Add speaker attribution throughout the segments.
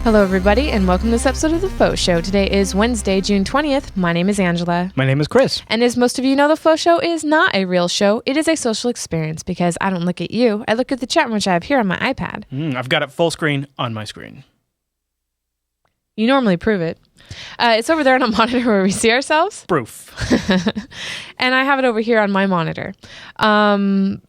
Speaker 1: Hello, everybody, and welcome to this episode of the FauxShow. Today is Wednesday, June 20th. My name is Angela.
Speaker 2: My name is Chris.
Speaker 1: And as most of you know, the FauxShow is not a real show. It is a social experience because I don't look at you. I look at the chat room, which I have here on my iPad.
Speaker 2: I've got it full screen on my screen.
Speaker 1: You normally prove it. It's over there on a monitor where we see ourselves.
Speaker 2: Proof.
Speaker 1: And I have it over here on my monitor.
Speaker 2: Talking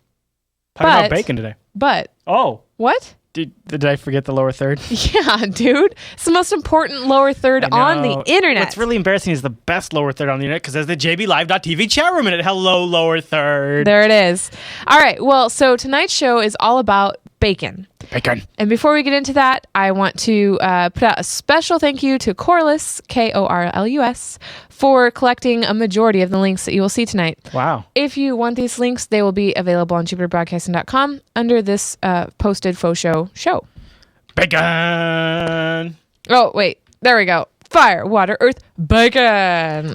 Speaker 2: about bacon today.
Speaker 1: But.
Speaker 2: Oh.
Speaker 1: What?
Speaker 2: Did I forget the lower third?
Speaker 1: Yeah, dude. It's the most important lower third on the internet.
Speaker 2: What's really embarrassing is the best lower third on the internet because there's the JBLive.tv chat room in it. Hello, lower third.
Speaker 1: There it is. All right. Well, so tonight's show is all about bacon.
Speaker 2: Bacon.
Speaker 1: And before we get into that, I want to put out a special thank you to Corliss, Korlus, for collecting a majority of the links that you will see tonight.
Speaker 2: Wow.
Speaker 1: If you want these links, they will be available on JupiterBroadcasting.com under this posted FauxShow show.
Speaker 2: Bacon.
Speaker 1: Oh, wait. There we go. Fire, water, earth, bacon.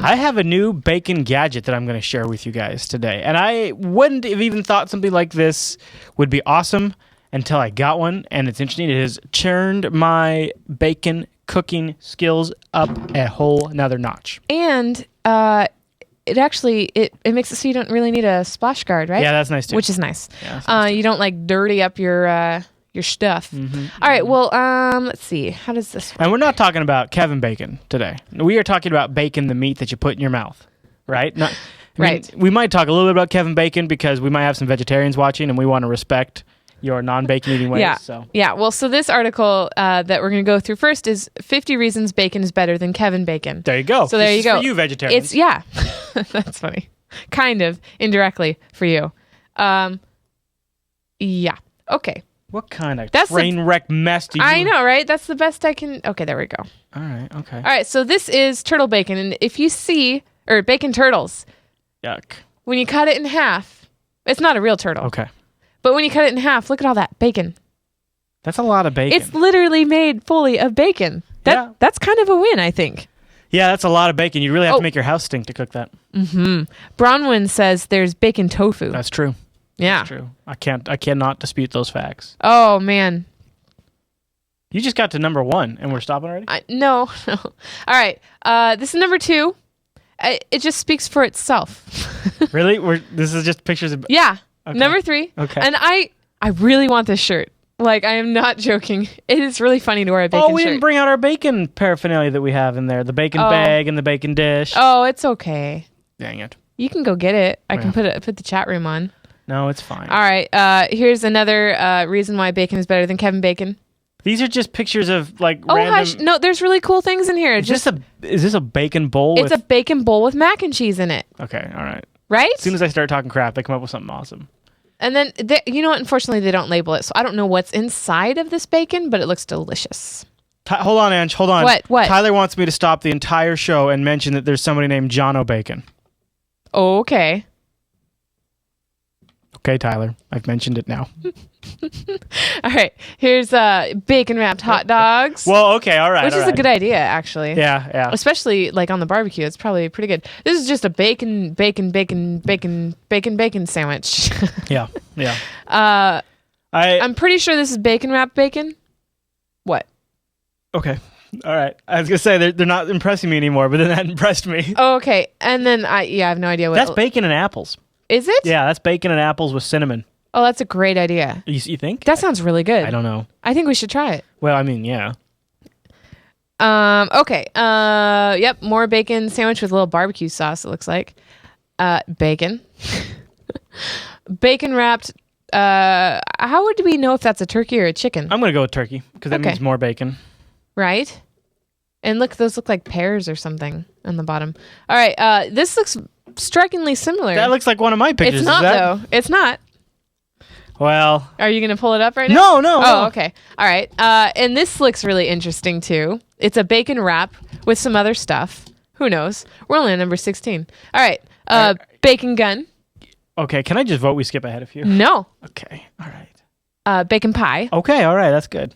Speaker 2: I have a new bacon gadget that I'm going to share with you guys today. And I wouldn't have even thought something like this would be awesome until I got one, and it's interesting. It has turned my bacon cooking skills up a whole nother notch.
Speaker 1: And it actually it makes it so you don't really need a splash guard, right?
Speaker 2: Yeah, that's nice too.
Speaker 1: Which is nice.
Speaker 2: Yeah, that's nice
Speaker 1: you don't like dirty up your stuff.
Speaker 2: Mm-hmm.
Speaker 1: All right. Well, let's see. How does this work?
Speaker 2: And we're not talking about Kevin Bacon today. We are talking about bacon, the meat that you put in your mouth, right?
Speaker 1: Right.
Speaker 2: We might talk a little bit about Kevin Bacon because we might have some vegetarians watching, and we want to respect your non-bacon eating ways.
Speaker 1: Yeah.
Speaker 2: So.
Speaker 1: Yeah. Well, so this article that we're going to go through first is 50 reasons bacon is better than Kevin Bacon.
Speaker 2: There you go.
Speaker 1: So there you go.
Speaker 2: For you vegetarians.
Speaker 1: Yeah. That's funny. Kind of indirectly for you. Yeah. Okay.
Speaker 2: What kind of train wreck mess do you...
Speaker 1: I know, right? That's the best I can... Okay, there we go.
Speaker 2: All right, okay.
Speaker 1: All right, so this is turtle bacon. And if you see... Or bacon turtles.
Speaker 2: Yuck.
Speaker 1: When you cut it in half... It's not a real turtle.
Speaker 2: Okay.
Speaker 1: But when you cut it in half, look at all that bacon.
Speaker 2: That's a lot of bacon.
Speaker 1: It's literally made fully of bacon. That's kind of a win, I think.
Speaker 2: Yeah, that's a lot of bacon. You really have to make your house stink to cook that.
Speaker 1: Mm-hmm. Bronwyn says there's bacon tofu.
Speaker 2: That's true.
Speaker 1: Yeah.
Speaker 2: That's true. I cannot dispute those facts.
Speaker 1: Oh, man.
Speaker 2: You just got to number 1, and we're stopping already?
Speaker 1: No. All right. This is number 2. It just speaks for itself.
Speaker 2: Really? This is just pictures of...
Speaker 1: Yeah.
Speaker 2: Okay.
Speaker 1: Number 3.
Speaker 2: Okay.
Speaker 1: And I really want this shirt. Like, I am not joking. It is really funny to wear a bacon shirt.
Speaker 2: Oh, we didn't bring out our bacon paraphernalia that we have in there. The bacon bag and the bacon dish.
Speaker 1: Oh, it's okay.
Speaker 2: Dang it.
Speaker 1: You can go get it. I can put the chat room on.
Speaker 2: No, it's fine.
Speaker 1: All right. Here's another reason why bacon is better than Kevin Bacon.
Speaker 2: These are just pictures of random...
Speaker 1: Hush. No, there's really cool things in here.
Speaker 2: Is this a bacon bowl?
Speaker 1: It's a bacon bowl with mac and cheese in it.
Speaker 2: Okay, all right.
Speaker 1: Right?
Speaker 2: As soon as I start talking crap, they come up with something awesome.
Speaker 1: And then, you know what? Unfortunately, they don't label it. So I don't know what's inside of this bacon, but it looks delicious.
Speaker 2: Hold on, Ange. Hold on.
Speaker 1: What?
Speaker 2: Tyler wants me to stop the entire show and mention that there's somebody named John O'Bacon.
Speaker 1: Oh, okay.
Speaker 2: Okay, Tyler. I've mentioned it now.
Speaker 1: All right. Here's bacon-wrapped hot dogs.
Speaker 2: Well, okay. All right.
Speaker 1: Which is a good idea, actually.
Speaker 2: Yeah.
Speaker 1: Especially, like, on the barbecue. It's probably pretty good. This is just a bacon sandwich.
Speaker 2: Yeah.
Speaker 1: I'm pretty sure this is bacon-wrapped bacon. What?
Speaker 2: Okay. All right. I was going to say, they're not impressing me anymore, but then that impressed me.
Speaker 1: Oh, okay. And then, I have no idea what...
Speaker 2: That's bacon and apples.
Speaker 1: Is it?
Speaker 2: Yeah, that's bacon and apples with cinnamon.
Speaker 1: Oh, that's a great idea.
Speaker 2: You think?
Speaker 1: That sounds really good.
Speaker 2: I don't know.
Speaker 1: I think we should try it.
Speaker 2: Well, I mean, yeah.
Speaker 1: Okay. Yep. More bacon sandwich with a little barbecue sauce, it looks like. Bacon. Bacon wrapped. How would we know if that's a turkey or a chicken?
Speaker 2: I'm going to go with turkey because that means more bacon.
Speaker 1: Right. And look, those look like pears or something on the bottom. All right. This looks strikingly similar.
Speaker 2: That looks like one of my pictures.
Speaker 1: It's not, though. It's not.
Speaker 2: Well.
Speaker 1: Are you going to pull it up right now?
Speaker 2: No.
Speaker 1: Oh, okay. All right. And this looks really interesting, too. It's a bacon wrap with some other stuff. Who knows? We're only on number 16. All right. Bacon gun.
Speaker 2: Okay. Can I just vote we skip ahead a few?
Speaker 1: No.
Speaker 2: Okay. All right.
Speaker 1: Bacon pie.
Speaker 2: Okay. All right. That's good.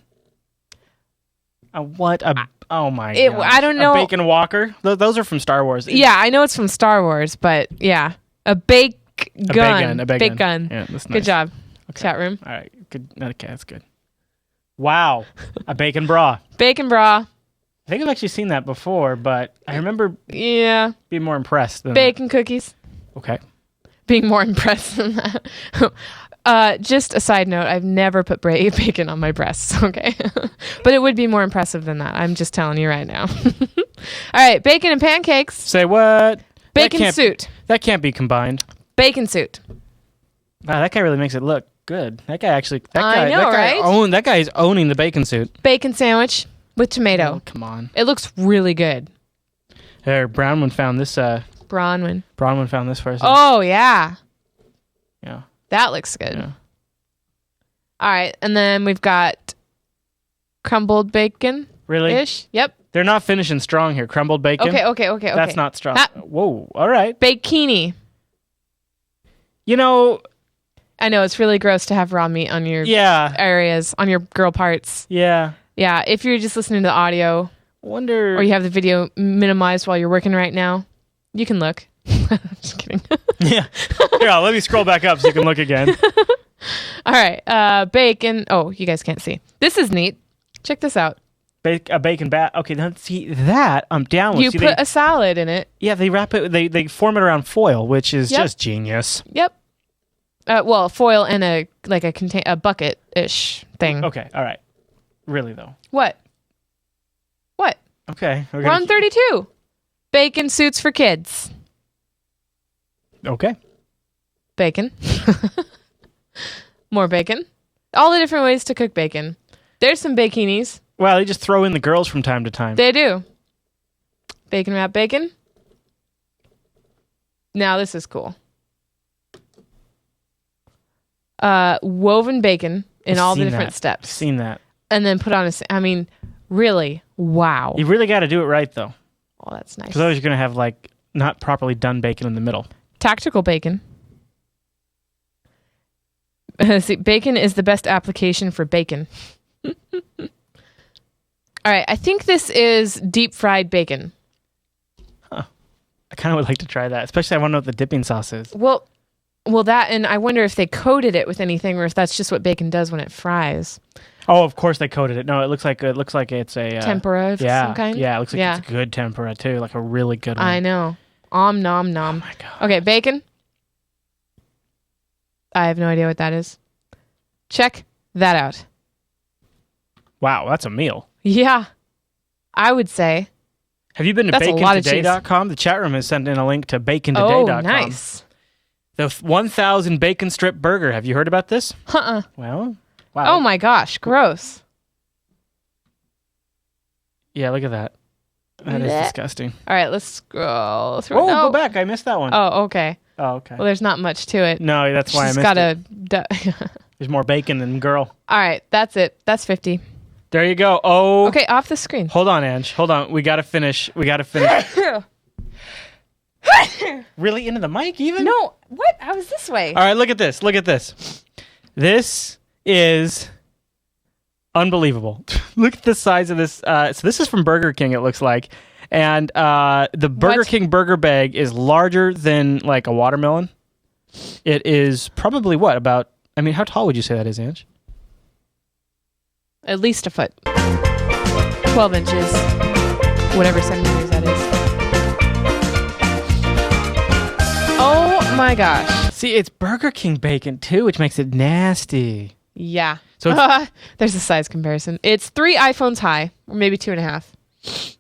Speaker 2: What? Oh, my God.
Speaker 1: I don't know.
Speaker 2: A bacon walker? Those are from Star Wars.
Speaker 1: Yeah, I know it's from Star Wars, but yeah. A bake gun.
Speaker 2: A big gun.
Speaker 1: Yeah,
Speaker 2: that's nice.
Speaker 1: Good job.
Speaker 2: Okay.
Speaker 1: Chat room.
Speaker 2: All right. Good. Okay, that's good. Wow. A bacon bra.
Speaker 1: Bacon bra.
Speaker 2: I think I've actually seen that before, but I remember
Speaker 1: Yeah.
Speaker 2: being more impressed than
Speaker 1: Bacon cookies.
Speaker 2: that. Okay.
Speaker 1: Being more impressed than that. Just a side note, I've never put bacon on my breasts, okay? But it would be more impressive than that. I'm just telling you right now. All right, bacon and pancakes.
Speaker 2: Say what?
Speaker 1: Bacon suit.
Speaker 2: That can't be combined.
Speaker 1: Bacon suit.
Speaker 2: Wow, that guy really makes it look good. That guy actually.
Speaker 1: I know, right?
Speaker 2: That guy is owning the bacon suit.
Speaker 1: Bacon sandwich with tomato.
Speaker 2: Oh, come on.
Speaker 1: It looks really good.
Speaker 2: There, Brownman found this.
Speaker 1: Bronwyn.
Speaker 2: Brownman found this first.
Speaker 1: Oh, yeah.
Speaker 2: Yeah.
Speaker 1: That looks good.
Speaker 2: Yeah.
Speaker 1: All right, and then we've got crumbled bacon.
Speaker 2: Really?
Speaker 1: Ish. Yep.
Speaker 2: They're not finishing strong here. Crumbled bacon.
Speaker 1: Okay.
Speaker 2: That's not strong.
Speaker 1: Ah.
Speaker 2: Whoa. All right.
Speaker 1: Bakini.
Speaker 2: You know.
Speaker 1: I know it's really gross to have raw meat on your areas, on your girl parts.
Speaker 2: Yeah.
Speaker 1: Yeah, if you're just listening to the audio
Speaker 2: Wonder.
Speaker 1: or you have the video minimized while you're working right now, you can look. I'm just kidding.
Speaker 2: Yeah. Here, let me scroll back up so you can look again.
Speaker 1: All right. Bacon. Oh, you guys can't see. This is neat. Check this out.
Speaker 2: A bacon bat. Okay, now see that I'm down with.
Speaker 1: You put a salad in it.
Speaker 2: Yeah, they wrap it. They form it around foil, which is just genius.
Speaker 1: Yep. Well, foil and a bucket-ish thing.
Speaker 2: Okay, all right. Really though.
Speaker 1: What?
Speaker 2: Okay,
Speaker 1: We're on 32. Bacon suits for kids.
Speaker 2: Okay.
Speaker 1: Bacon. More bacon. All the different ways to cook bacon. There's some bakinis.
Speaker 2: Well, they just throw in the girls from time to time.
Speaker 1: They do. Bacon wrap bacon. Now this is cool. Woven bacon in all the different steps.
Speaker 2: I've seen that.
Speaker 1: And then put on really, wow.
Speaker 2: You really got to do it right though.
Speaker 1: Oh, that's nice.
Speaker 2: Because otherwise you're going to have like not properly done bacon in the middle.
Speaker 1: Tactical bacon. See, bacon is the best application for bacon. All right, I think this is deep fried bacon.
Speaker 2: Huh. I kind of would like to try that, especially I want to know what the dipping sauce is.
Speaker 1: Well, that, and I wonder if they coated it with anything, or if that's just what bacon does when it fries.
Speaker 2: Oh, of course they coated it. No, it looks like it's a
Speaker 1: tempura of some kind.
Speaker 2: Yeah, it looks like it's good tempura too, like a really good one.
Speaker 1: I know. Om nom nom.
Speaker 2: Oh my god.
Speaker 1: Okay, bacon. I have no idea what that is. Check that out.
Speaker 2: Wow, that's a meal.
Speaker 1: Yeah, I would say.
Speaker 2: Have you been to bacontoday.com? The chat room has sent in a link to bacontoday.com.
Speaker 1: Oh, nice.
Speaker 2: The 1,000 bacon strip burger. Have you heard about this? Well, wow.
Speaker 1: Oh my gosh, gross.
Speaker 2: Yeah, look at that. That is disgusting.
Speaker 1: All right, let's scroll through.
Speaker 2: Oh, go back. I missed that one.
Speaker 1: Oh, okay.
Speaker 2: Oh, okay.
Speaker 1: Well, there's not much to it.
Speaker 2: No, that's why I missed it. There's more bacon than girl.
Speaker 1: All right, that's it. That's 50.
Speaker 2: There you go. Oh.
Speaker 1: Okay, off the screen.
Speaker 2: Hold on, Ange. Hold on. We got to finish. Really into the mic even?
Speaker 1: No. What? I was this way.
Speaker 2: All right, look at this. Look at this. This is unbelievable. Look at the size of this. So this is from Burger King, it looks like. And the Burger King burger bag is larger than like a watermelon. It is probably about, how tall would you say that is, Ange?
Speaker 1: At least a foot. 12 inches. Whatever centimeters that is. Oh my gosh.
Speaker 2: See, it's Burger King bacon too, which makes it nasty.
Speaker 1: Yeah.
Speaker 2: So
Speaker 1: there's a size comparison. It's 3 iPhones high, or maybe 2.5.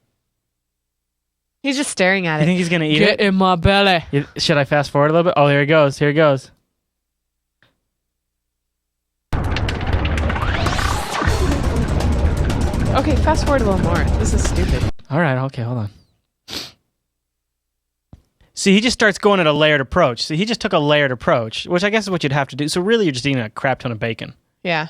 Speaker 1: He's just staring at it.
Speaker 2: You think he's going to eat it?
Speaker 1: Get in my belly.
Speaker 2: Should I fast forward a little bit? Oh, here he goes. Here he goes.
Speaker 1: Okay, fast forward a little more. This is stupid.
Speaker 2: All right. Okay, hold on. See, he just starts going at a layered approach. See, he just took a layered approach, which I guess is what you'd have to do. So really, you're just eating a crap ton of bacon.
Speaker 1: Yeah.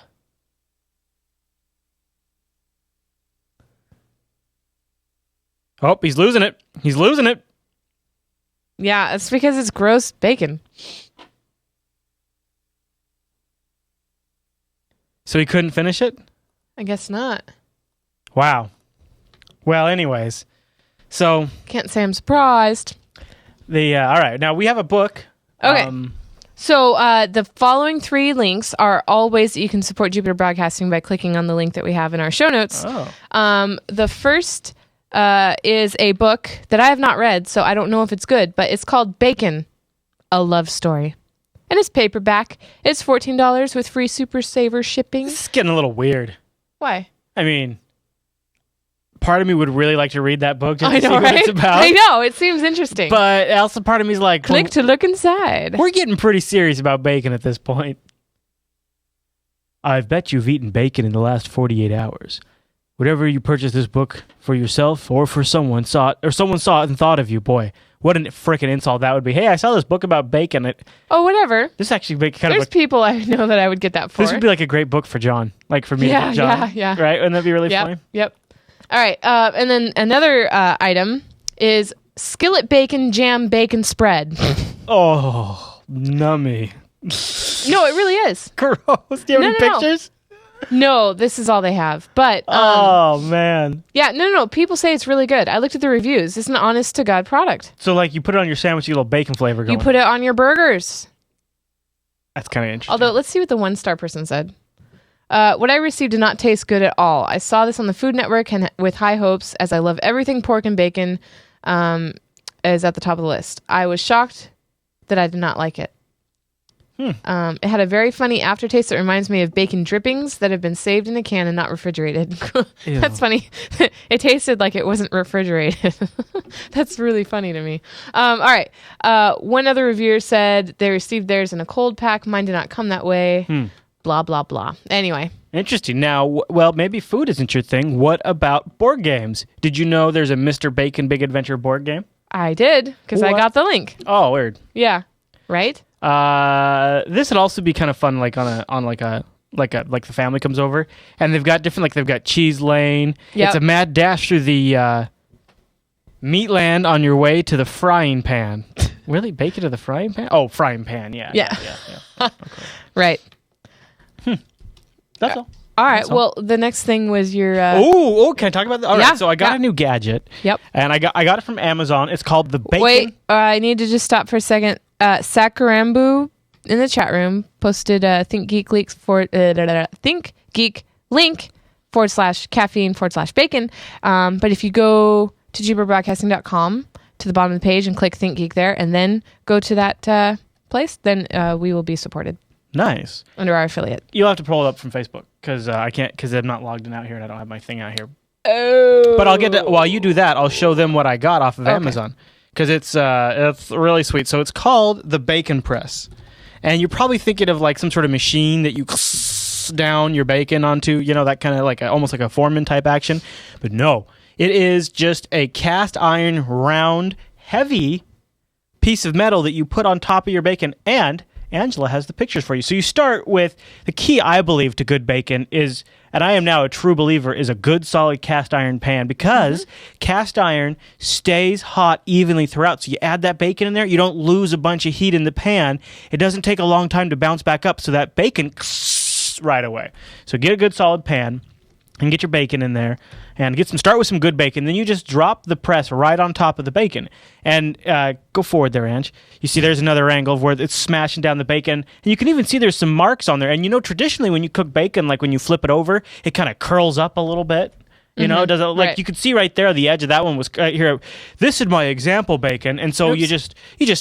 Speaker 2: Oh, he's losing it. He's losing it.
Speaker 1: Yeah, it's because it's gross bacon.
Speaker 2: So he couldn't finish it?
Speaker 1: I guess not.
Speaker 2: Wow. Well, anyways. So
Speaker 1: can't say I'm surprised.
Speaker 2: all right. Now we have a book.
Speaker 1: Okay. So the following 3 links are all ways that you can support Jupiter Broadcasting by clicking on the link that we have in our show notes. The first is a book that I have not read, so I don't know if it's good, but it's called Bacon, A Love Story. And it's paperback. It's $14 with free Super Saver shipping.
Speaker 2: This is getting a little weird.
Speaker 1: Why?
Speaker 2: I mean, part of me would really like to read that book just
Speaker 1: I
Speaker 2: to
Speaker 1: know,
Speaker 2: see what it's about.
Speaker 1: I know, it seems interesting.
Speaker 2: But also part of me is like...
Speaker 1: Click to look inside.
Speaker 2: We're getting pretty serious about bacon at this point. I've bet you've eaten bacon in the last 48 hours. Whatever you purchase this book for yourself or for someone saw it and thought of you, boy. What a frickin' insult that would be. Hey, I saw this book about bacon.
Speaker 1: Oh, whatever.
Speaker 2: This actually be kind
Speaker 1: There's
Speaker 2: of
Speaker 1: people I know that I would get that for.
Speaker 2: This would be like a great book for John. Like for me to get John.
Speaker 1: Yeah.
Speaker 2: Right? Wouldn't that be really funny?
Speaker 1: Yep. All right. And then another item is skillet bacon jam bacon spread.
Speaker 2: Oh, nummy.
Speaker 1: No, it really is.
Speaker 2: Gross. Do you have any pictures?
Speaker 1: No, this is all they have. But
Speaker 2: oh man.
Speaker 1: Yeah, no. People say it's really good. I looked at the reviews. It's an honest to God product.
Speaker 2: So like you put it on your sandwich, you get a little bacon flavor going.
Speaker 1: You put it on your burgers.
Speaker 2: That's kind of interesting.
Speaker 1: Although, let's see what the 1-star person said. What I received did not taste good at all. I saw this on the Food Network and with high hopes, as I love everything pork and bacon is at the top of the list. I was shocked that I did not like it. It had a very funny aftertaste that reminds me of bacon drippings that have been saved in a can and not refrigerated. That's funny. It tasted like it wasn't refrigerated. That's really funny to me. All right. One other reviewer said they received theirs in a cold pack. Mine did not come that way. Blah, blah, blah. Anyway.
Speaker 2: Interesting. Now, well, maybe food isn't your thing. What about board games? Did you know there's a Mr. Bacon Big Adventure board game?
Speaker 1: I did, because I got the link.
Speaker 2: Oh, weird.
Speaker 1: Yeah. Right?
Speaker 2: This would also be kind of fun, like the family comes over and they've got different, like they've got Cheese Lane.
Speaker 1: Yep.
Speaker 2: It's a mad dash through the meat land on your way to the frying pan. Really, bacon to the frying pan? Oh, frying pan. Yeah. Okay.
Speaker 1: Right.
Speaker 2: That's all.
Speaker 1: All right. Well, the next thing was your.
Speaker 2: Can I talk about that? All right. So I got a new gadget.
Speaker 1: Yep.
Speaker 2: And I got it from Amazon. It's called the Bacon.
Speaker 1: Wait, I need to just stop for a second. Sakarambu in the chat room posted Think Geek link /caffeine/bacon. But if you go to jupiterbroadcasting.com to the bottom of the page and click Think Geek there, and then go to that place, then we will be supported.
Speaker 2: Nice.
Speaker 1: Under our affiliate.
Speaker 2: You'll have to pull it up from Facebook because I can't, because I'm not logged in out here and I don't have my thing out here.
Speaker 1: Oh.
Speaker 2: But I'll get to, while you do that, I'll show them what I got off of Amazon because it's really sweet. So it's called the Bacon Press, and you're probably thinking of like some sort of machine that you down your bacon onto, that kind of like almost like a foreman type action. But no, it is just a cast iron round heavy piece of metal that you put on top of your bacon, and Angela has the pictures for you. So you start with the key, I believe, to good bacon is, and I am now a true believer, is a good solid cast iron pan because cast iron stays hot evenly throughout. So you add that bacon in there, you don't lose a bunch of heat in the pan. It doesn't take a long time to bounce back up, so that bacon right away. So get a good solid pan and get your bacon in there and start with some good bacon. Then you just drop the press right on top of the bacon and go forward there, Ange. You see there's another angle of where it's smashing down the bacon. And you can even see there's some marks on there. And traditionally when you cook bacon, like when you flip it over, it kind of curls up a little bit. Does it like you could see right there the edge of that one was here. This is my example bacon. And so you just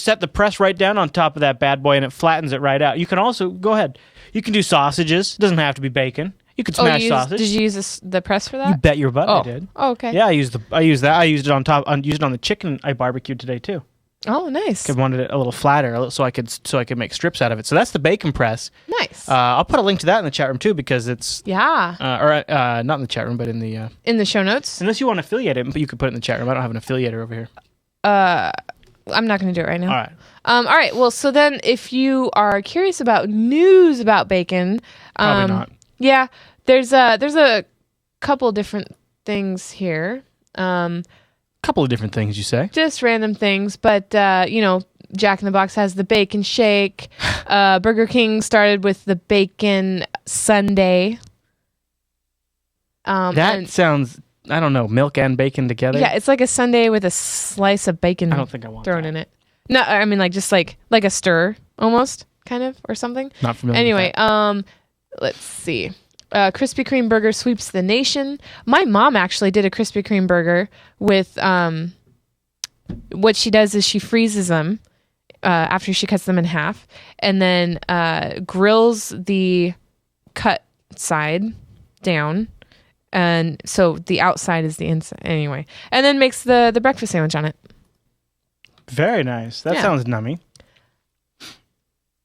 Speaker 2: set the press right down on top of that bad boy and it flattens it right out. You can also go ahead. You can do sausages. It doesn't have to be bacon. You could smash sausage.
Speaker 1: Did you use the press for that?
Speaker 2: You bet your butt I did.
Speaker 1: Oh, okay.
Speaker 2: Yeah, I used that. I used it on top. Used it on the chicken I barbecued today too.
Speaker 1: Oh, nice.
Speaker 2: I wanted it a little flatter so I could make strips out of it. So that's the bacon press.
Speaker 1: Nice.
Speaker 2: I'll put a link to that in the chat room too because it's
Speaker 1: not
Speaker 2: in the chat room but in the
Speaker 1: show notes.
Speaker 2: Unless you want to affiliate it, but you could put it in the chat room. I don't have an affiliator over here.
Speaker 1: I'm not going to do it right now.
Speaker 2: All right.
Speaker 1: All right. Well, so then if you are curious about news about bacon,
Speaker 2: probably not.
Speaker 1: Yeah. There's a couple different things here.
Speaker 2: Couple of different things, you say?
Speaker 1: Just random things, but Jack in the Box has the bacon shake. Burger King started with the bacon sundae.
Speaker 2: That sounds, I don't know, milk and bacon together.
Speaker 1: Yeah, it's like a sundae with a slice of bacon.
Speaker 2: I don't think I want
Speaker 1: thrown
Speaker 2: that.
Speaker 1: in it. No, I mean just like a stir almost. kind of, or something.
Speaker 2: Not familiar.
Speaker 1: Anyway,
Speaker 2: with that.
Speaker 1: let's see. Krispy Kreme burger sweeps the nation. My mom actually did a Krispy Kreme burger with what she does is she freezes them after she cuts them in half, and then grills the cut side down, and so the outside is the inside. Anyway, and then makes the breakfast sandwich on it.
Speaker 2: Very nice. That sounds nummy.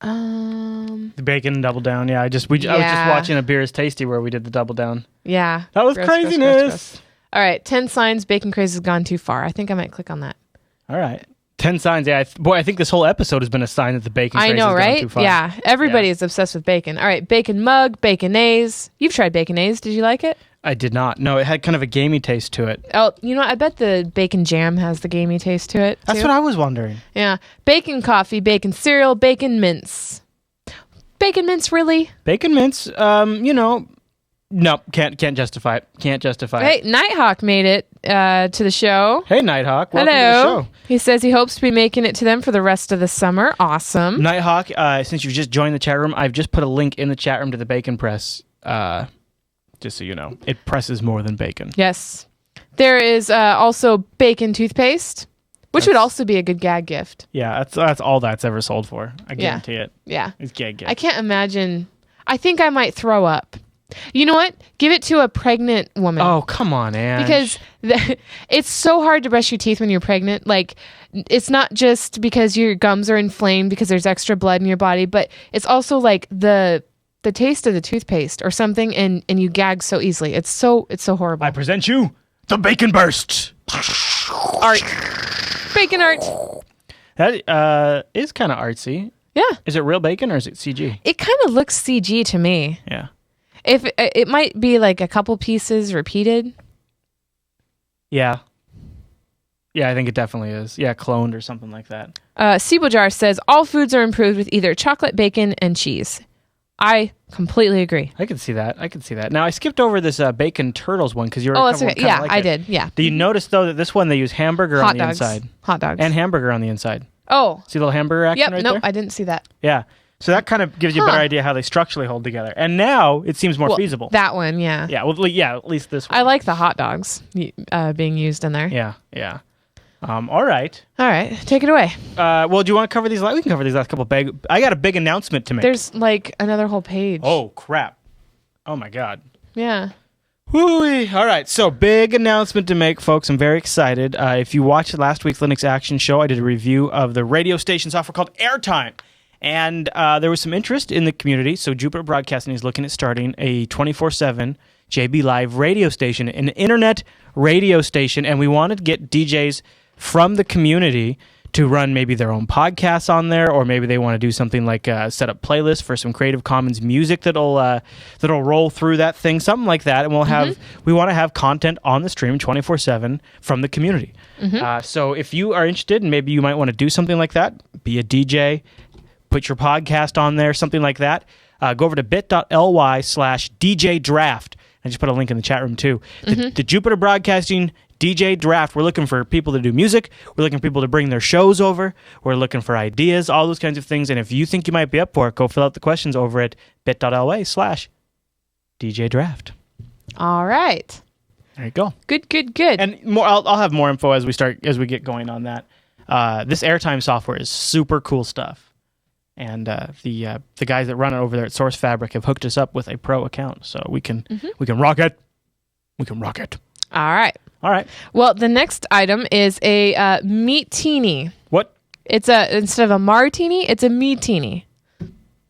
Speaker 2: The bacon double down. Yeah, I was just watching a Beer is Tasty where we did the double down.
Speaker 1: Yeah,
Speaker 2: that was craziness.
Speaker 1: Gross. All right, 10 signs bacon craze has gone too far. I think I might click on that.
Speaker 2: All right, 10 signs. Yeah, I think this whole episode has been a sign that the bacon craze has gone too far.
Speaker 1: Yeah, everybody is obsessed with bacon. All right, bacon mug, baconaise. You've tried baconaise. Did you like it?
Speaker 2: I did not. No, it had kind of a gamey taste to it.
Speaker 1: Oh, you know, I bet the bacon jam has the gamey taste to it, too.
Speaker 2: That's what I was wondering.
Speaker 1: Yeah. Bacon coffee, bacon cereal, bacon mince. Bacon mince, really?
Speaker 2: Bacon mince, no, can't justify it. Can't justify it.
Speaker 1: Hey, Nighthawk made it to the show.
Speaker 2: Hey, Nighthawk. Welcome
Speaker 1: Hello.
Speaker 2: to the show.
Speaker 1: He says he hopes to be making it to them for the rest of the summer. Awesome.
Speaker 2: Nighthawk, since you've just joined the chat room, I've just put a link in the chat room to the bacon press. Just so you know, it presses more than bacon.
Speaker 1: Yes. There is also bacon toothpaste, which would also be a good gag gift.
Speaker 2: Yeah, that's all that's ever sold for. I guarantee it.
Speaker 1: Yeah.
Speaker 2: It's gag gift.
Speaker 1: I can't imagine. I think I might throw up. You know what? Give it to a pregnant woman.
Speaker 2: Oh, come on, Ange.
Speaker 1: Because it's so hard to brush your teeth when you're pregnant. Like, it's not just because your gums are inflamed because there's extra blood in your body, but it's also like the taste of the toothpaste or something, and you gag so easily. It's so horrible.
Speaker 2: I present you the bacon burst.
Speaker 1: Art. Bacon art.
Speaker 2: That is kind of artsy.
Speaker 1: Yeah.
Speaker 2: Is it real bacon or is it CG?
Speaker 1: It kind of looks CG to me.
Speaker 2: Yeah.
Speaker 1: If it might be like a couple pieces repeated.
Speaker 2: Yeah. Yeah, I think it definitely is. Yeah, cloned or something like that.
Speaker 1: Sibojar says all foods are improved with either chocolate, bacon, and cheese. I completely agree.
Speaker 2: I can see that. Now, I skipped over this bacon turtles one because you were
Speaker 1: that's okay. Yeah, I did. Yeah.
Speaker 2: Do you notice, though, that this one they use hamburger on the inside?
Speaker 1: Hot dogs.
Speaker 2: And hamburger on the inside.
Speaker 1: Oh.
Speaker 2: See a little hamburger action right there?
Speaker 1: Nope, I didn't see that.
Speaker 2: Yeah. So that kind of gives you a better idea how they structurally hold together. And now it seems more feasible.
Speaker 1: That one, yeah.
Speaker 2: Yeah, well, yeah, at least this one.
Speaker 1: I like the hot dogs being used in there.
Speaker 2: Yeah. All right.
Speaker 1: Take it away.
Speaker 2: Well, do you want to cover these? We can cover these last couple big. I got a big announcement to make.
Speaker 1: There's like another whole page.
Speaker 2: Oh, crap. Oh, my God.
Speaker 1: Yeah.
Speaker 2: Woo-wee. All right, so big announcement to make, folks. I'm very excited. If you watched last week's Linux Action Show, I did a review of the radio station software called Airtime. And there was some interest in the community, so Jupiter Broadcasting is looking at starting a 24/7 JB Live radio station, an internet radio station, and we wanted to get DJs from the community to run maybe their own podcasts on there, or maybe they want to do something like set up playlists for some Creative Commons music that'll roll through that thing, something like that. And we want to have content on the stream 24/7 from the community. So if you are interested, and maybe you might want to do something like that, be a DJ, put your podcast on there, something like that, go over to bit.ly/DJ Draft. I just put a link in the chat room too. The Jupiter Broadcasting DJ Draft. We're looking for people to do music. We're looking for people to bring their shows over. We're looking for ideas, all those kinds of things. And if you think you might be up for it, go fill out the questions over at bit.ly/DJ Draft.
Speaker 1: All right.
Speaker 2: There you go.
Speaker 1: Good.
Speaker 2: And more. I'll have more info as we get going on that. This Airtime software is super cool stuff. And the guys that run it over there at Source Fabric have hooked us up with a pro account, so we can rock it. We can rock it.
Speaker 1: All right.
Speaker 2: Well,
Speaker 1: the next item is a meatini.
Speaker 2: What?
Speaker 1: It's instead of a martini, it's a meatini.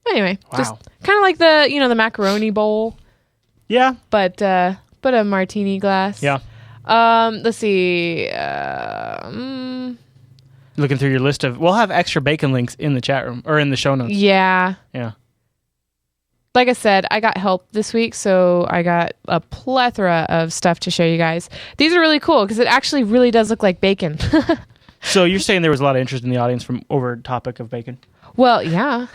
Speaker 1: Anyway, just kind of like the macaroni bowl.
Speaker 2: Yeah.
Speaker 1: But a martini glass.
Speaker 2: Yeah.
Speaker 1: Let's see.
Speaker 2: Looking through your list we'll have extra bacon links in the chat room or in the show notes.
Speaker 1: Yeah. Like I said, I got help this week, so I got a plethora of stuff to show you guys. These are really cool because it actually really does look like bacon.
Speaker 2: So you're saying there was a lot of interest in the audience from over topic of bacon?
Speaker 1: Well, yeah,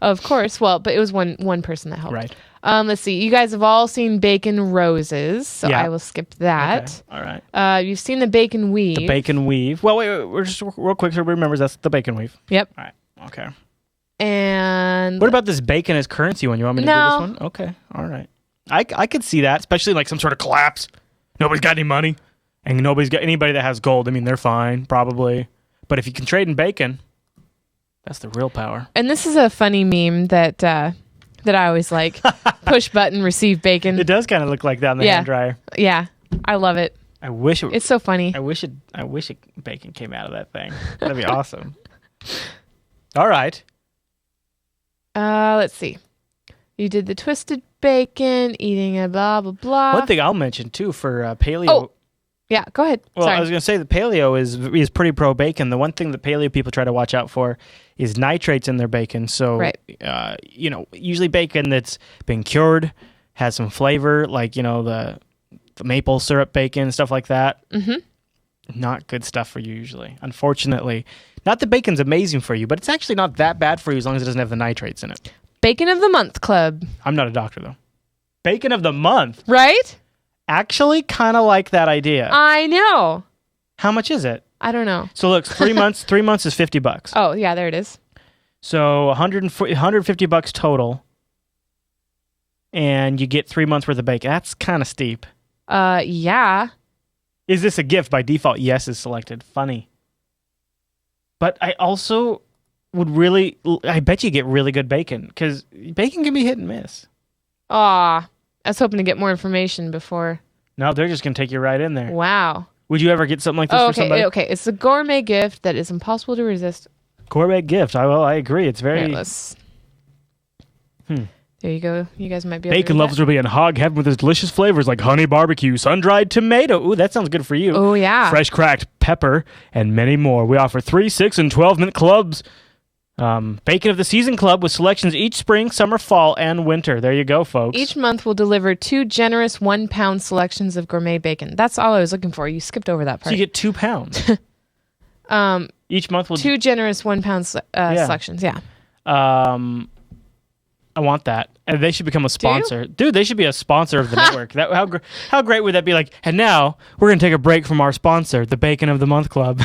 Speaker 1: of course. Well, but it was one person that helped.
Speaker 2: Right.
Speaker 1: Let's see. You guys have all seen Bacon Roses, so I will skip that.
Speaker 2: Okay. All right.
Speaker 1: You've seen the Bacon Weave.
Speaker 2: The Bacon Weave. Well, wait, we're just real quick so everybody remembers that's the Bacon Weave.
Speaker 1: Yep.
Speaker 2: All right. Okay.
Speaker 1: And
Speaker 2: What about this bacon as currency one? You want me to do
Speaker 1: No.
Speaker 2: this one? Okay, all right. I could see that, especially like some sort of collapse. Nobody's got any money, and nobody's got anybody that has gold. I mean, they're fine, probably. But if you can trade in bacon, that's the real power.
Speaker 1: And this is a funny meme that I always like. Push button, receive bacon.
Speaker 2: It does kind of look like that in the hand dryer.
Speaker 1: Yeah, I love it.
Speaker 2: I wish it.
Speaker 1: It's so funny.
Speaker 2: I wish bacon came out of that thing. That'd be awesome. All right.
Speaker 1: Let's see. You did the twisted bacon, eating a blah blah blah.
Speaker 2: One thing I'll mention too for paleo.
Speaker 1: Oh, yeah, go ahead.
Speaker 2: Well,
Speaker 1: Sorry.
Speaker 2: I was going to say that paleo is pretty pro bacon. The one thing that paleo people try to watch out for is nitrates in their bacon. So,
Speaker 1: Right.
Speaker 2: Usually bacon that's been cured has some flavor, like the maple syrup bacon, stuff like that.
Speaker 1: Mm-hmm.
Speaker 2: Not good stuff for you usually, unfortunately. Not that bacon's amazing for you, but it's actually not that bad for you as long as it doesn't have the nitrates in it.
Speaker 1: Bacon of the month club.
Speaker 2: I'm not a doctor though. Bacon of the month.
Speaker 1: Right?
Speaker 2: Actually, kind of like that idea.
Speaker 1: I know.
Speaker 2: How much is it?
Speaker 1: I don't know.
Speaker 2: So look, 3 months. 3 months is $50.
Speaker 1: Oh, yeah, there it is.
Speaker 2: So $150 total, and you get 3 months worth of bacon. That's kind of steep.
Speaker 1: Yeah.
Speaker 2: Is this a gift? By default, yes is selected. Funny. But I also I bet you get really good bacon, because bacon can be hit and miss.
Speaker 1: Aw. I was hoping to get more information before.
Speaker 2: No, they're just going to take you right in there.
Speaker 1: Wow.
Speaker 2: Would you ever get something like this for somebody?
Speaker 1: Okay. It's a gourmet gift that is impossible to resist.
Speaker 2: Gourmet gift. I agree. It's very...
Speaker 1: There you go. You guys might be able to
Speaker 2: Bacon
Speaker 1: read
Speaker 2: lovers
Speaker 1: that.
Speaker 2: will be in hog heaven with its delicious flavors like honey barbecue, sun-dried tomato. Ooh, that sounds good for you.
Speaker 1: Oh, yeah.
Speaker 2: Fresh cracked pepper, and many more. We offer 3, 6, and 12-minute clubs. Bacon of the Season Club with selections each spring, summer, fall, and winter. There you go, folks.
Speaker 1: Each month will deliver 2 generous 1-pound selections of gourmet bacon. That's all I was looking for. You skipped over that part.
Speaker 2: So you get 2 pounds. Each month will...
Speaker 1: 2 generous 1-pound selections, yeah.
Speaker 2: I want that. And they should become a sponsor. Dude, they should be a sponsor of the network. How great would that be? Like, and now we're going to take a break from our sponsor, the Bacon of the Month Club.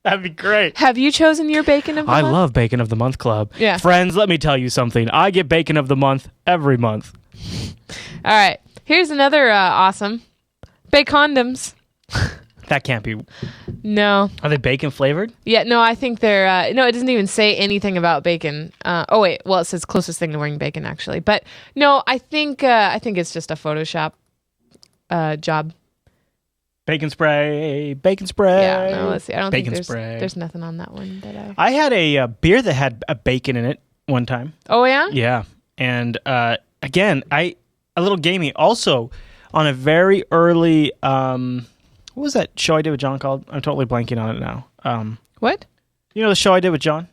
Speaker 2: That'd be great.
Speaker 1: Have you chosen your bacon of the month?
Speaker 2: I love Bacon of the Month Club.
Speaker 1: Yeah.
Speaker 2: Friends, let me tell you something. I get Bacon of the Month every month.
Speaker 1: All right. Here's another awesome. Bake condoms.
Speaker 2: That can't be.
Speaker 1: No.
Speaker 2: Are they bacon flavored?
Speaker 1: Yeah, no, I think they're... no, it doesn't even say anything about bacon. Wait. Well, it says closest thing to wearing bacon, actually. But no, I think it's just a Photoshop job.
Speaker 2: Bacon spray. Bacon spray.
Speaker 1: Yeah, no, let's see. I don't
Speaker 2: Bacon
Speaker 1: think
Speaker 2: spray.
Speaker 1: there's nothing on that one that I...
Speaker 2: I had a beer that had a bacon in it one time.
Speaker 1: Oh, yeah?
Speaker 2: Yeah. And again, a little gamey. Also, on a very early... what was that show I did with John called? I'm totally blanking on it now.
Speaker 1: What?
Speaker 2: You know the show I did with John?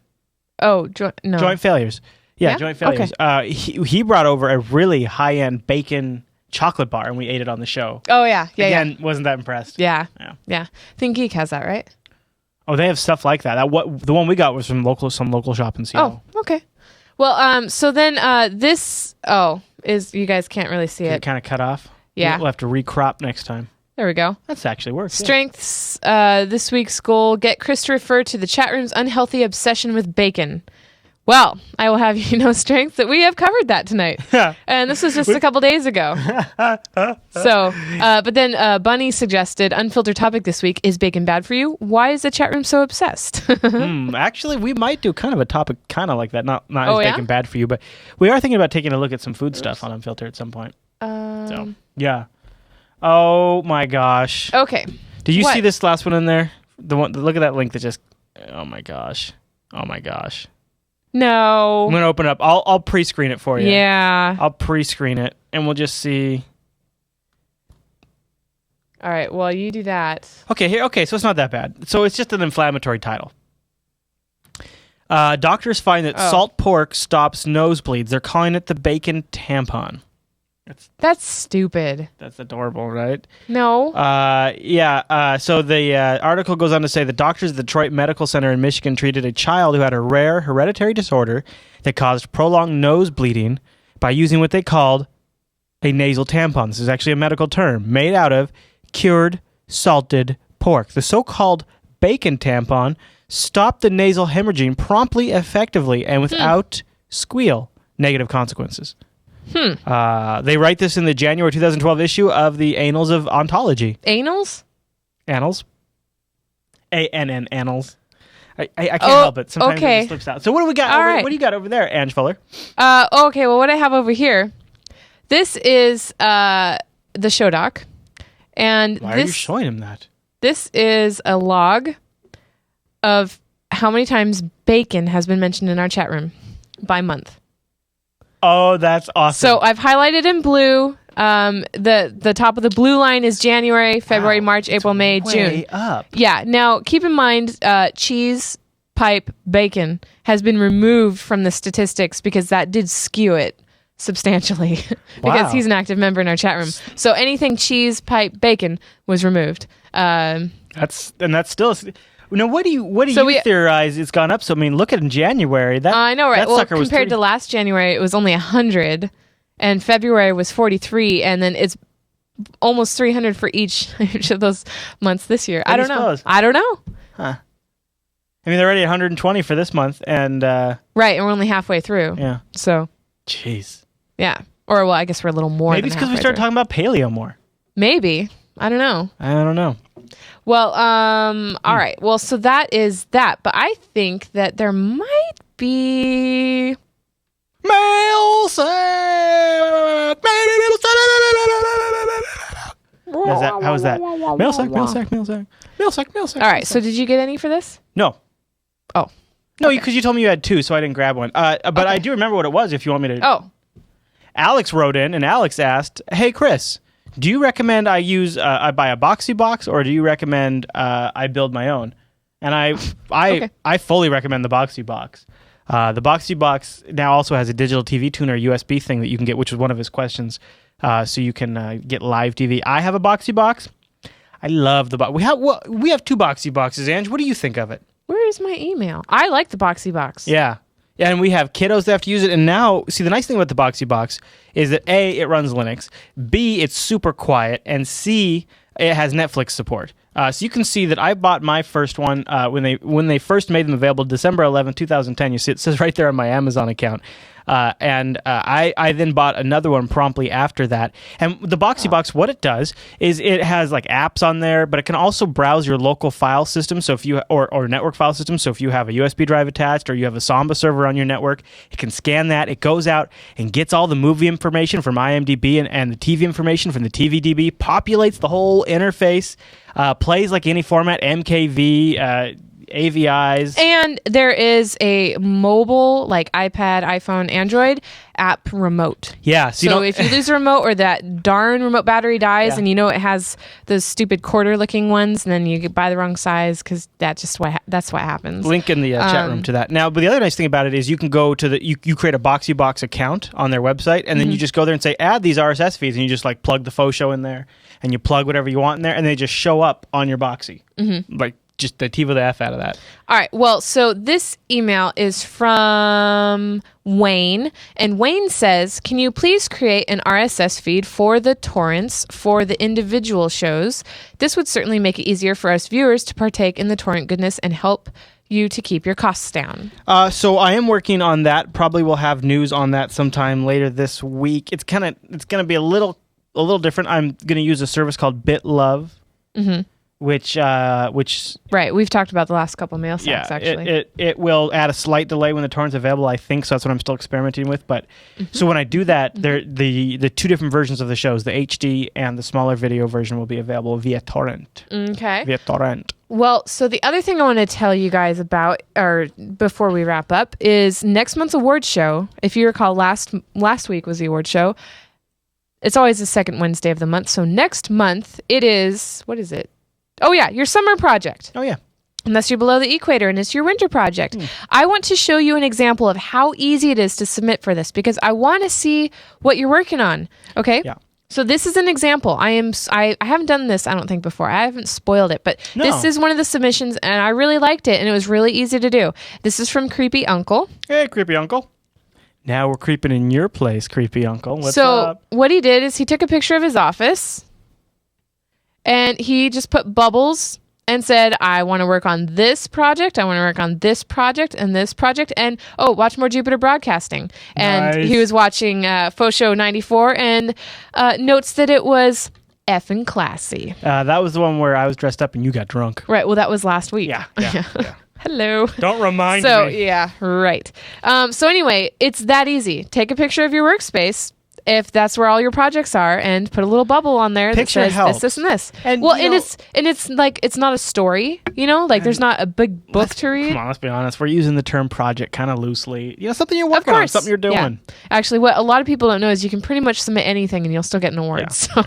Speaker 1: Oh, no.
Speaker 2: Joint Failures. Yeah, Joint Failures.
Speaker 1: Okay.
Speaker 2: He brought over a really high-end bacon chocolate bar, and we ate it on the show.
Speaker 1: Oh, yeah. Yeah,
Speaker 2: Again, wasn't that impressed.
Speaker 1: Yeah.
Speaker 2: Yeah.
Speaker 1: Yeah. Think Geek has that, right?
Speaker 2: Oh, they have stuff like that. The one we got was from some local shop in Seattle.
Speaker 1: Oh, okay. Well, so then this... Oh, you guys can't really see
Speaker 2: Did
Speaker 1: it.
Speaker 2: it kind of cut off?
Speaker 1: Yeah.
Speaker 2: We'll have to recrop next time.
Speaker 1: There we go.
Speaker 2: That's actually works.
Speaker 1: Strengths, this week's goal, get Chris to refer to the chat room's unhealthy obsession with bacon. Well, I will have you know, Strengths, that we have covered that tonight. And this was just a couple days ago. So, but then Bunny suggested, unfiltered topic this week, is bacon bad for you? Why is the chat room so obsessed?
Speaker 2: Actually, we might do kind of a topic kind of like that. Not
Speaker 1: Oh,
Speaker 2: as
Speaker 1: yeah?
Speaker 2: bacon bad for you, but we are thinking about taking a look at some food stuff on Unfiltered at some point. So, yeah. Oh my gosh.
Speaker 1: Okay.
Speaker 2: Did you
Speaker 1: What?
Speaker 2: see this last one in there? Look at that link that just... Oh my gosh. Oh my gosh.
Speaker 1: No.
Speaker 2: I'm going to open it up. I'll pre-screen it for you.
Speaker 1: Yeah.
Speaker 2: I'll pre-screen it, and we'll just see...
Speaker 1: All right. Well, you do that.
Speaker 2: Okay, so it's not that bad. So it's just an inflammatory title. Doctors find that salt pork stops nosebleeds. They're calling it the bacon tampon.
Speaker 1: That's stupid.
Speaker 2: That's adorable, right?
Speaker 1: No.
Speaker 2: So the article goes on to say the doctors at the Detroit Medical Center in Michigan treated a child who had a rare hereditary disorder that caused prolonged nose bleeding by using what they called a nasal tampon. This is actually a medical term made out of cured salted pork. The so-called bacon tampon stop the nasal hemorrhaging promptly, effectively, and without squeal. Negative consequences. They write this in the January 2012 issue of the Annals of Ontology.
Speaker 1: Anals?
Speaker 2: Annals. A-N-N, Annals. I can't help it. Sometimes it just slips out. So what do we got? What do you got over there, Ange Fuller?
Speaker 1: Okay, well, what I have over here, this is the show doc. And
Speaker 2: Why are you showing him that?
Speaker 1: This is a log of how many times bacon has been mentioned in our chat room by month.
Speaker 2: Oh, that's awesome.
Speaker 1: So I've highlighted in blue. The top of the blue line is January, February, March, April, May, June.
Speaker 2: Up.
Speaker 1: Yeah. Now, keep in mind, cheese, pipe, bacon has been removed from the statistics because that did skew it substantially because he's an active member in our chat room. So anything cheese, pipe, bacon was removed.
Speaker 2: That's still. Now, what do you theorize it's gone up? So I mean, look at in January. That
Speaker 1: I know, right?
Speaker 2: That
Speaker 1: well,
Speaker 2: sucker
Speaker 1: compared to last January, it was only 100, and February was 43, and then it's almost 300 for each of those months this year. I don't know.
Speaker 2: Huh. I mean, they're already 120 for this month, and
Speaker 1: right, and we're only halfway through.
Speaker 2: Yeah.
Speaker 1: So.
Speaker 2: Jeez.
Speaker 1: Yeah. Or I guess we're a little more.
Speaker 2: Maybe it's because we started talking about paleo more.
Speaker 1: Maybe. I don't know. Well, all right. Well, so that is that. But I think that there might be
Speaker 2: mail sack. How was that? Mail sack.
Speaker 1: All right. So did you get any for this?
Speaker 2: No.
Speaker 1: Oh.
Speaker 2: No, because you told me you had two, so I didn't grab one. But I do remember what it was if you want me to.
Speaker 1: Oh.
Speaker 2: Alex wrote in, and Alex asked, "Hey, Chris, do you recommend I buy a boxy box, or do you recommend I build my own?" And I fully recommend the boxy box. The boxy box now also has a digital TV tuner USB thing that you can get, which was one of his questions. So you can get live TV. I have a boxy box. I love the box. We have two boxy boxes, Ange. What do you think of it?
Speaker 1: Where is my email? I like the boxy box.
Speaker 2: Yeah. And we have kiddos that have to use it. And now, see, the nice thing about the boxy box is that A, it runs Linux. B, it's super quiet. And C, it has Netflix support. So you can see that I bought my first one when they first made them available, December 11, 2010. You see, it says right there on my Amazon account. I then bought another one promptly after that. And the boxy box, what it does is it has like apps on there, but it can also browse your local file system. So if you or network file system. So if you have a USB drive attached or you have a Samba server on your network, it can scan that. It goes out and gets all the movie information from IMDb and the TV information from the TVDB, populates the whole interface, plays like any format, MKV, AVIs.
Speaker 1: And there is a mobile, like iPad, iPhone, Android app remote.
Speaker 2: Yeah.
Speaker 1: So if you lose a remote or that darn remote battery dies and it has those stupid quarter looking ones and then you buy the wrong size because that's what happens.
Speaker 2: Link in the chat room to that. Now, but the other nice thing about it is you can go to you create a Boxy Box account on their website and then you just go there and say, add these RSS feeds, and you just like plug the FauxShow in there and you plug whatever you want in there and they just show up on your Boxy. Like, just the TiVo the F out of that.
Speaker 1: All right. Well, so this email is from Wayne. And Wayne says, can you please create an RSS feed for the torrents for the individual shows? This would certainly make it easier for us viewers to partake in the torrent goodness and help you to keep your costs down.
Speaker 2: So I am working on that. Probably we'll have news on that sometime later this week. It's going to be a little different. I'm going to use a service called BitLove. Which
Speaker 1: right, we've talked about the last couple of mail sacks, actually.
Speaker 2: It will add a slight delay when the torrent's available, I think, so that's what I'm still experimenting with. But so when I do that, the two different versions of the shows, the HD and the smaller video version, will be available via torrent.
Speaker 1: Okay.
Speaker 2: Via torrent.
Speaker 1: Well, so the other thing I want to tell you guys about, or before we wrap up, is next month's award show. If you recall, last week was the award show. It's always the second Wednesday of the month. So next month, it is, what is it? Oh, yeah, your summer project.
Speaker 2: Oh, yeah.
Speaker 1: Unless you're below the equator and it's your winter project. I want to show you an example of how easy it is to submit for this because I want to see what you're working on. Okay?
Speaker 2: Yeah.
Speaker 1: So this is an example. I haven't done this, I don't think, before. I haven't spoiled it, but this is one of the submissions and I really liked it and it was really easy to do. This is from Creepy Uncle.
Speaker 2: Hey, Creepy Uncle. Now we're creeping in your place, Creepy Uncle. What's up?
Speaker 1: So what he did is he took a picture of his office and he just put bubbles and said, I want to work on this project. I want to work on this project and this project. And, watch more Jupiter Broadcasting. And
Speaker 2: Nice.
Speaker 1: he was watching FauxShow 94 and notes that it was effing classy.
Speaker 2: That was the one where I was dressed up and you got drunk.
Speaker 1: Right. Well, that was last week.
Speaker 2: Yeah.
Speaker 1: Hello.
Speaker 2: Don't remind
Speaker 1: So,
Speaker 2: me.
Speaker 1: yeah, right. So anyway, it's that easy. Take a picture of your workspace if that's where all your projects are and put a little bubble on there
Speaker 2: Picture
Speaker 1: that says
Speaker 2: helps.
Speaker 1: this, and this.
Speaker 2: And,
Speaker 1: well,
Speaker 2: you
Speaker 1: and
Speaker 2: know-
Speaker 1: it's like, it's not a story, like there's not a big book to read.
Speaker 2: Come on, let's be honest. We're using the term project kind of loosely. Something you're working on, something you're doing.
Speaker 1: Yeah. Actually, what a lot of people don't know is you can pretty much submit anything and you'll still get an award.
Speaker 2: Yeah,
Speaker 1: So,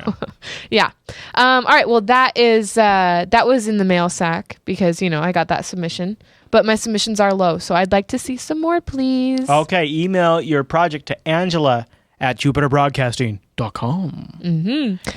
Speaker 1: yeah. All right. Well, that was in the mail sack because, I got that submission. But my submissions are low, so I'd like to see some more, please.
Speaker 2: Okay, email your project to Angela at jupiterbroadcasting.com.
Speaker 1: Mm-hmm.
Speaker 2: I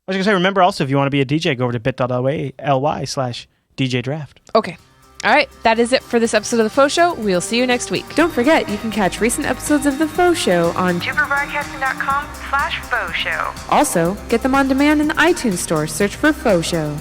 Speaker 2: was going to say, remember also, if you want to be a DJ, go over to bit.ly/DJ Draft.
Speaker 1: Okay. All right. That is it for this episode of The Faux Show. We'll see you next week.
Speaker 3: Don't forget, you can catch recent episodes of The Faux Show on jupiterbroadcasting.com/Faux Show. Also, get them on demand in the iTunes store. Search for Faux Show.